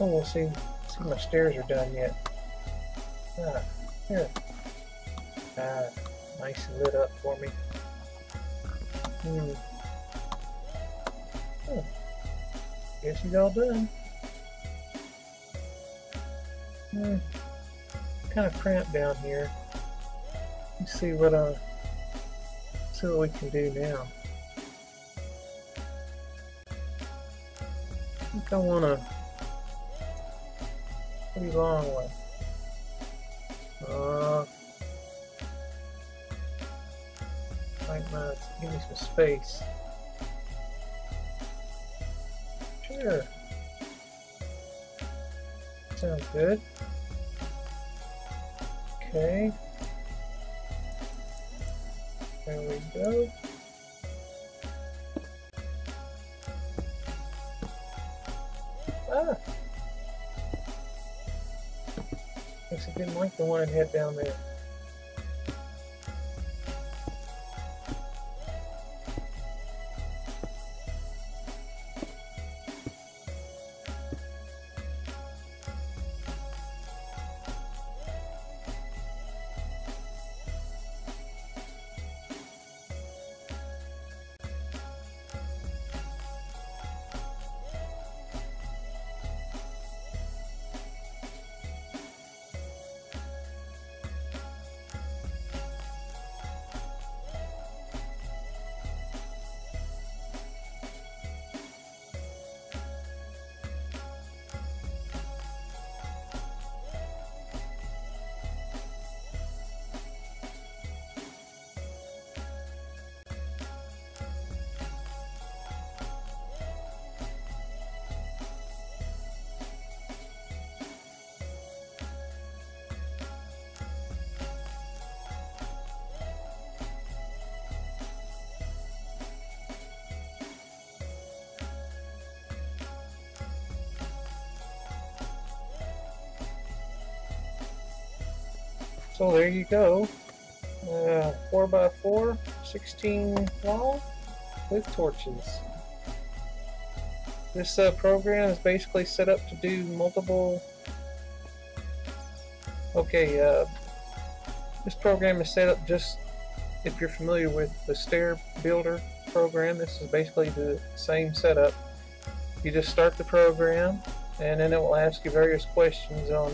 Oh, we'll see my stairs are done yet. Ah, here. Ah, nice and lit up for me. Oh, guess he's all done. Kind of cramped down here. Let's see what we can do now. I think I want a pretty long one. Might not give me some space. Sure. Sounds good. Okay. There we go. Ah! Guess I didn't like the one I had down there. So there you go, 4x4, 16 wall with torches. This program is basically set up to do multiple. Okay, this program is set up just, if you're familiar with the stair builder program, this is basically the same setup. You just start the program, and then it will ask you various questions on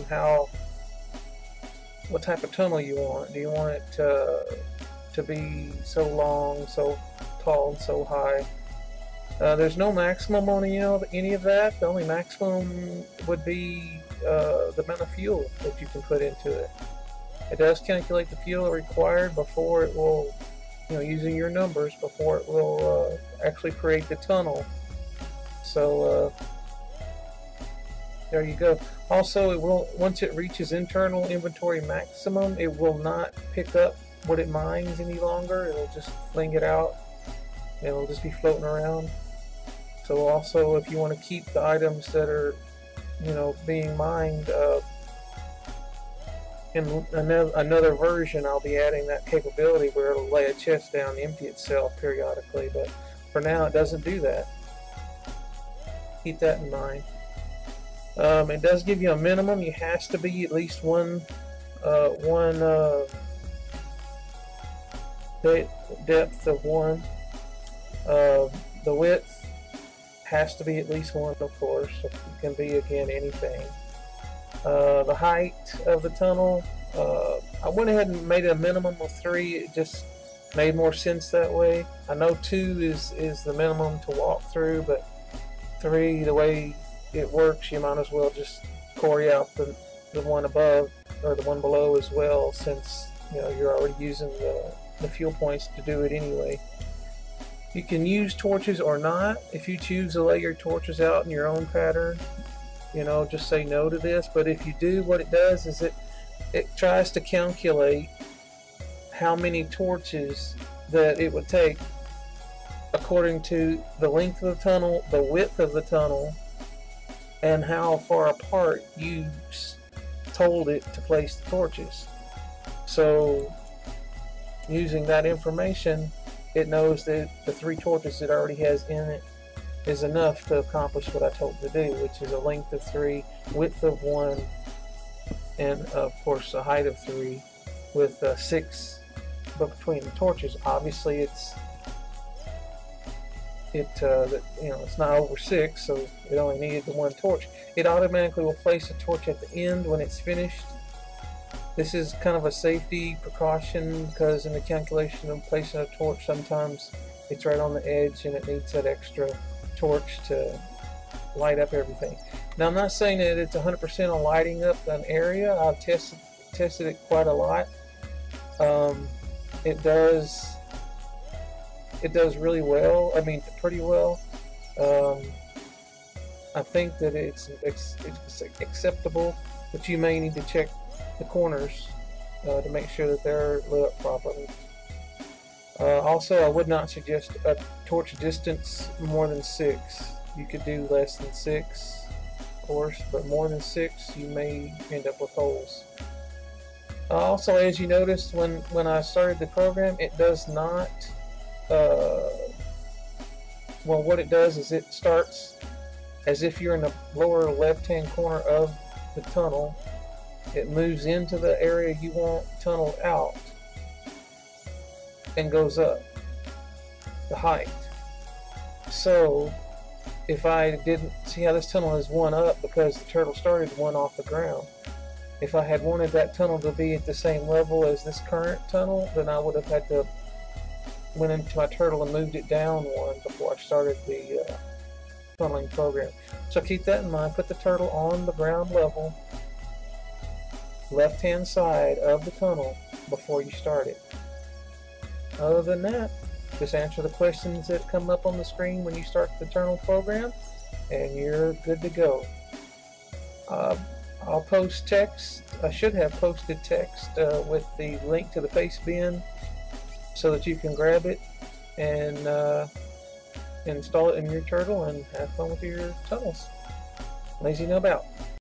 what type of tunnel you want. Do you want it to be so long, so tall, and so high? There's no maximum on any of that. The only maximum would be the amount of fuel that you can put into it. It does calculate the fuel required before it will, using your numbers, before it will actually create the tunnel. So there you go. Also, it will, once it reaches internal inventory maximum, it will not pick up what it mines any longer. It'll just fling it out. It'll just be floating around. So also, if you want to keep the items that are, being mined, in another version, I'll be adding that capability where it'll lay a chest down and empty itself periodically. But for now, it doesn't do that. Keep that in mind. It does give you a minimum. You has to be at least one depth of one. The width has to be at least one, of course. It can be, again, anything. The height of the tunnel, I went ahead and made it a minimum of 3. It just made more sense that way. I know 2 is the minimum to walk through, but 3, the way it works, you might as well just quarry out the one above or the one below as well, since you're already using the fuel points to do it anyway. You can use torches or not. If you choose to lay your torches out in your own pattern, just say no to this. But if you do, what it does is it tries to calculate how many torches that it would take according to the length of the tunnel, the width of the tunnel, and how far apart you told it to place the torches. So using that information, it knows that the 3 torches it already has in it is enough to accomplish what I told you to do, which is a length of 3, width of 1, and of course a height of 3 with 6 between the torches. Obviously it's not over 6, so it only needed the 1 torch. It automatically will place a torch at the end when it's finished. This is kind of a safety precaution because in the calculation of placing a torch, sometimes it's right on the edge and it needs that extra torch to light up everything. Now I'm not saying that it's 100% on lighting up an area. I've tested it quite a lot. It does really well. I mean, pretty well. I think that it's acceptable, but you may need to check the corners to make sure that they're lit up properly. Also, I would not suggest a torch distance more than 6. You could do less than 6, of course, but more than 6 you may end up with holes. Also, as you noticed when I started the program, it does not well, what it does is it starts as if you're in the lower left-hand corner of the tunnel. It moves into the area you want tunneled out and goes up the height. So if I didn't see how this tunnel is 1 up because the turtle started 1 off the ground, if I had wanted that tunnel to be at the same level as this current tunnel, then I would have had to went into my turtle and moved it down 1 before I started the tunneling program. So keep that in mind. Put the turtle on the ground level, left-hand side of the tunnel before you start it. Other than that, just answer the questions that come up on the screen when you start the tunnel program, and you're good to go. I'll post text. I should have posted text with the link to the pastebin so that you can grab it and install it in your turtle and have fun with your tunnels. Lazy Nub out.